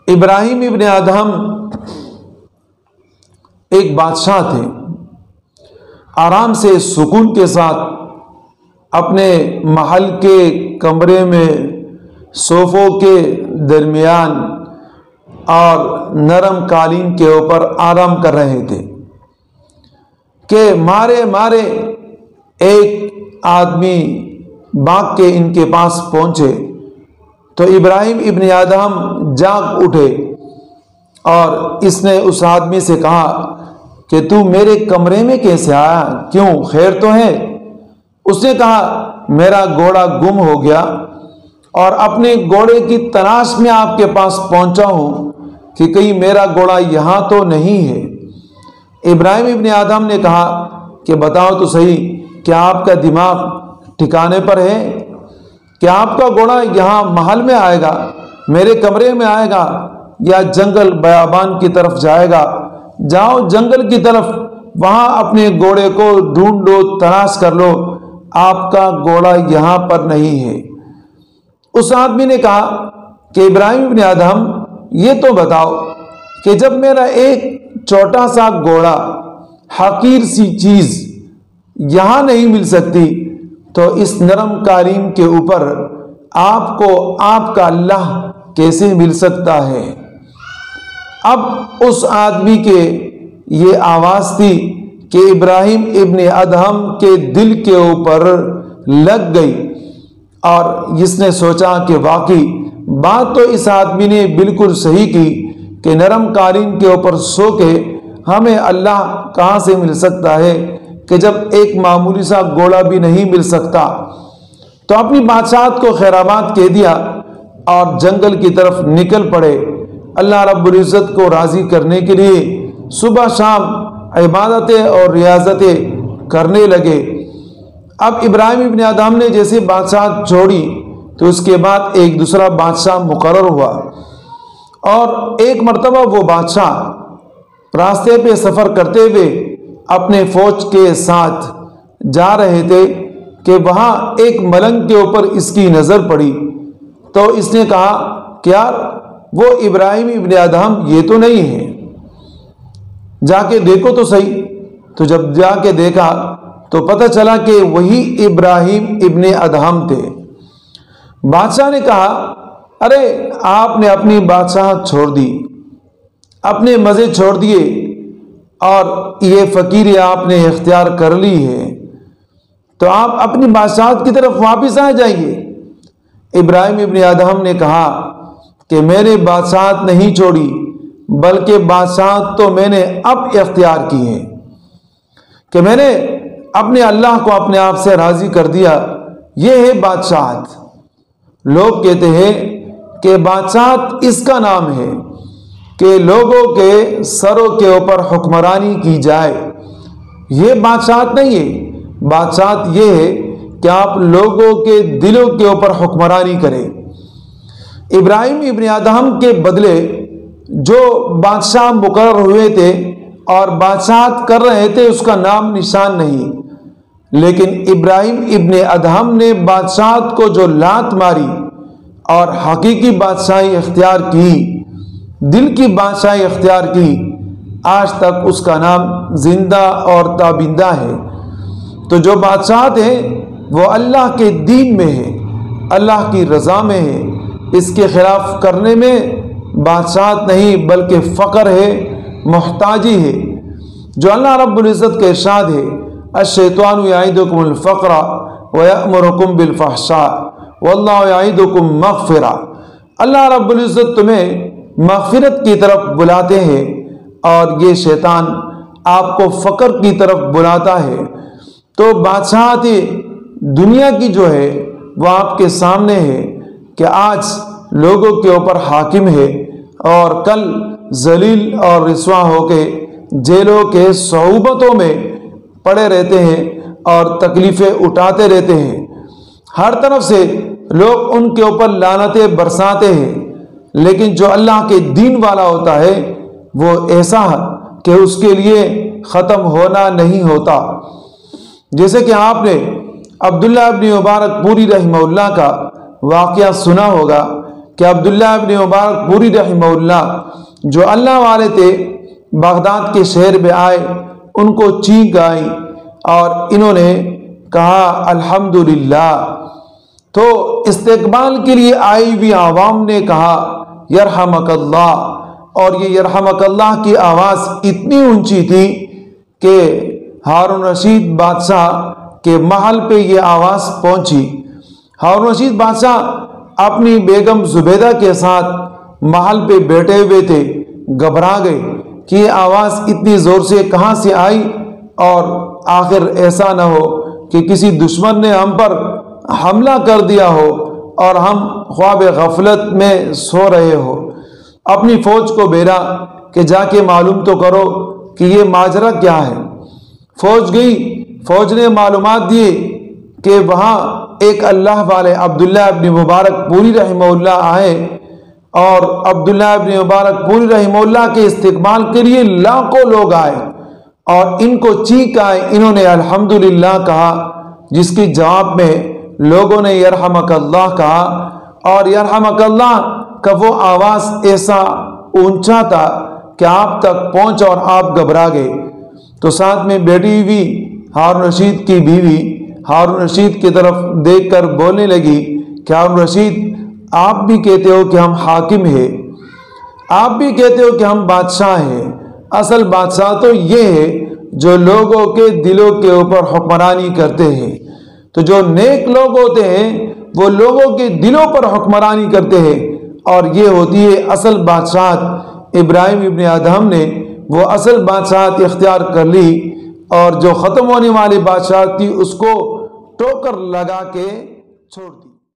ابراہیم ابن ادہم ایک بادشاہ تھے، آرام سے سکون کے ساتھ اپنے محل کے کمرے میں صوفوں کے درمیان اور نرم قالین کے اوپر آرام کر رہے تھے کہ مارے ایک آدمی بھاگ کے ان کے پاس پہنچے تو ابراہیم ابن ادہم جاگ اٹھے اور اس نے اس آدمی سے کہا کہ تو میرے کمرے میں کیسے آیا، کیوں، خیر تو ہے؟ اس نے کہا میرا گھوڑا گم ہو گیا اور اپنے گھوڑے کی تلاش میں آپ کے پاس پہنچا ہوں کہ کہیں میرا گھوڑا یہاں تو نہیں ہے۔ ابراہیم ابن ادہم نے کہا کہ بتاؤ تو صحیح، کیا آپ کا دماغ ٹھکانے پر ہے؟ کیا آپ کا گھوڑا یہاں محل میں آئے گا، میرے کمرے میں آئے گا، یا جنگل بیابان کی طرف جائے گا؟ جاؤ جنگل کی طرف، وہاں اپنے گھوڑے کو ڈھونڈو، تلاش کر لو، آپ کا گھوڑا یہاں پر نہیں ہے۔ اس آدمی نے کہا کہ ابراہیم ابن ادہم یہ تو بتاؤ کہ جب میرا ایک چھوٹا سا گھوڑا، حقیر سی چیز یہاں نہیں مل سکتی تو اس نرم قالین کے اوپر آپ کو آپ کا اللہ کیسے مل سکتا ہے؟ اب اس آدمی کے یہ آواز تھی کہ ابراہیم ابن ادہم کے دل کے اوپر لگ گئی اور اس نے سوچا کہ واقعی بات تو اس آدمی نے بالکل صحیح کی کہ نرم قالین کے اوپر سو کے ہمیں اللہ کہاں سے مل سکتا ہے کہ جب ایک معمولی سا گھوڑا بھی نہیں مل سکتا۔ تو اپنی بادشاہت کو خیرآباد کہہ دیا اور جنگل کی طرف نکل پڑے اللہ رب العزت کو راضی کرنے کے لیے۔ صبح شام عبادتیں اور ریاضتیں کرنے لگے۔ اب ابراہیم ابن ادہم نے جیسے بادشاہت چھوڑی تو اس کے بعد ایک دوسرا بادشاہ مقرر ہوا، اور ایک مرتبہ وہ بادشاہ راستے پہ سفر کرتے ہوئے اپنے فوج کے ساتھ جا رہے تھے کہ وہاں ایک ملنگ کے اوپر اس کی نظر پڑی تو اس نے کہا کہ یار وہ ابراہیم ابن ادہم یہ تو نہیں ہے، جا کے دیکھو تو صحیح۔ تو جب جا کے دیکھا تو پتہ چلا کہ وہی ابراہیم ابن ادہم تھے۔ بادشاہ نے کہا ارے آپ نے اپنی بادشاہت چھوڑ دی، اپنے مزے چھوڑ دیے اور یہ فقیری آپ نے اختیار کر لی ہے، تو آپ اپنی بادشاہت کی طرف واپس آ جائیے۔ ابراہیم ابن ادہم نے کہا کہ میں نے بادشاہت نہیں چھوڑی، بلکہ بادشاہت تو میں نے اب اختیار کی ہے کہ میں نے اپنے اللہ کو اپنے آپ سے راضی کر دیا، یہ ہے بادشاہت۔ لوگ کہتے ہیں کہ بادشاہت اس کا نام ہے کہ لوگوں کے سروں کے اوپر حکمرانی کی جائے، یہ بادشاہت نہیں ہے۔ بادشاہت یہ ہے کہ آپ لوگوں کے دلوں کے اوپر حکمرانی کریں۔ ابراہیم ابن ادہم کے بدلے جو بادشاہ مقرر ہوئے تھے اور بادشاہت کر رہے تھے اس کا نام نشان نہیں، لیکن ابراہیم ابن ادہم نے بادشاہت کو جو لات ماری اور حقیقی بادشاہی اختیار کی، دل کی بادشاہی اختیار کی، آج تک اس کا نام زندہ اور تابندہ ہے۔ تو جو بادشاہت ہے وہ اللہ کے دین میں ہے، اللہ کی رضا میں ہے، اس کے خلاف کرنے میں بادشاہت نہیں بلکہ فقر ہے، محتاجی ہے۔ جو اللہ رب العزت کے ارشاد ہے الشیطان یعدکم الفقر ویأمرکم بالفحشاء واللہ یعدکم مغفرہ، اللہ رب العزت تمہیں مغفرت کی طرف بلاتے ہیں اور یہ شیطان آپ کو فقر کی طرف بلاتا ہے۔ تو بادشاہت دنیا کی جو ہے وہ آپ کے سامنے ہے کہ آج لوگوں کے اوپر حاکم ہے اور کل ذلیل اور رسوا ہو کے جیلوں کے صعوبتوں میں پڑے رہتے ہیں اور تکلیفیں اٹھاتے رہتے ہیں۔ ہر طرف سے لوگ ان کے اوپر لعنتیں برساتے ہیں، لیکن جو اللہ کے دین والا ہوتا ہے وہ ایسا کہ اس کے لیے ختم ہونا نہیں ہوتا۔ جیسے کہ آپ نے عبداللہ ابن مبارک پوری رحمہ اللہ کا واقعہ سنا ہوگا کہ عبداللہ ابن مبارک پوری رحمہ اللہ جو اللہ والے تھے بغداد کے شہر میں آئے، ان کو چینک آئی اور انہوں نے کہا الحمدللہ۔ تو استقبال کے لیے آئی ہوئی عوام نے کہا یرحمک اللہ، اور یہ یرحمک اللہ کی آواز اتنی اونچی تھی کہ ہارون رشید بادشاہ کے محل پہ یہ آواز پہنچی۔ ہارون رشید بادشاہ اپنی بیگم زبیدہ کے ساتھ محل پہ بیٹھے ہوئے تھے، گھبرا گئے کہ یہ آواز اتنی زور سے کہاں سے آئی، اور آخر ایسا نہ ہو کہ کسی دشمن نے ہم پر حملہ کر دیا ہو اور ہم خواب غفلت میں سو رہے ہو۔ اپنی فوج کو بھیجا کہ جا کے معلوم تو کرو کہ یہ ماجرا کیا ہے۔ فوج گئی، فوج نے معلومات دیے کہ وہاں ایک اللہ والے عبداللہ ابن مبارک پوری رحمہ اللہ آئے، اور عبداللہ ابن مبارک پوری رحمہ اللہ کے استقبال کے لیے لاکھوں لوگ آئے اور ان کو چینک آئے، انہوں نے الحمدللہ کہا، جس کی جواب میں لوگوں نے یرحمک اللہ کہا، اور یرحمک اللہ کا وہ آواز ایسا اونچا تھا کہ آپ تک پہنچ اور آپ گھبرا گئے۔ تو ساتھ میں بیٹھی ہوئی ہارون رشید کی بیوی ہارون رشید کی طرف دیکھ کر بولنے لگی کہ ہارون رشید، آپ بھی کہتے ہو کہ ہم حاکم ہیں، آپ بھی کہتے ہو کہ ہم بادشاہ ہیں، اصل بادشاہ تو یہ ہے جو لوگوں کے دلوں کے اوپر حکمرانی کرتے ہیں۔ تو جو نیک لوگ ہوتے ہیں وہ لوگوں کے دلوں پر حکمرانی کرتے ہیں، اور یہ ہوتی ہے اصل بادشاہت۔ ابراہیم ابن ادہم نے وہ اصل بادشاہت اختیار کر لی، اور جو ختم ہونے والی بادشاہت تھی اس کو ٹوکر لگا کے چھوڑ دی۔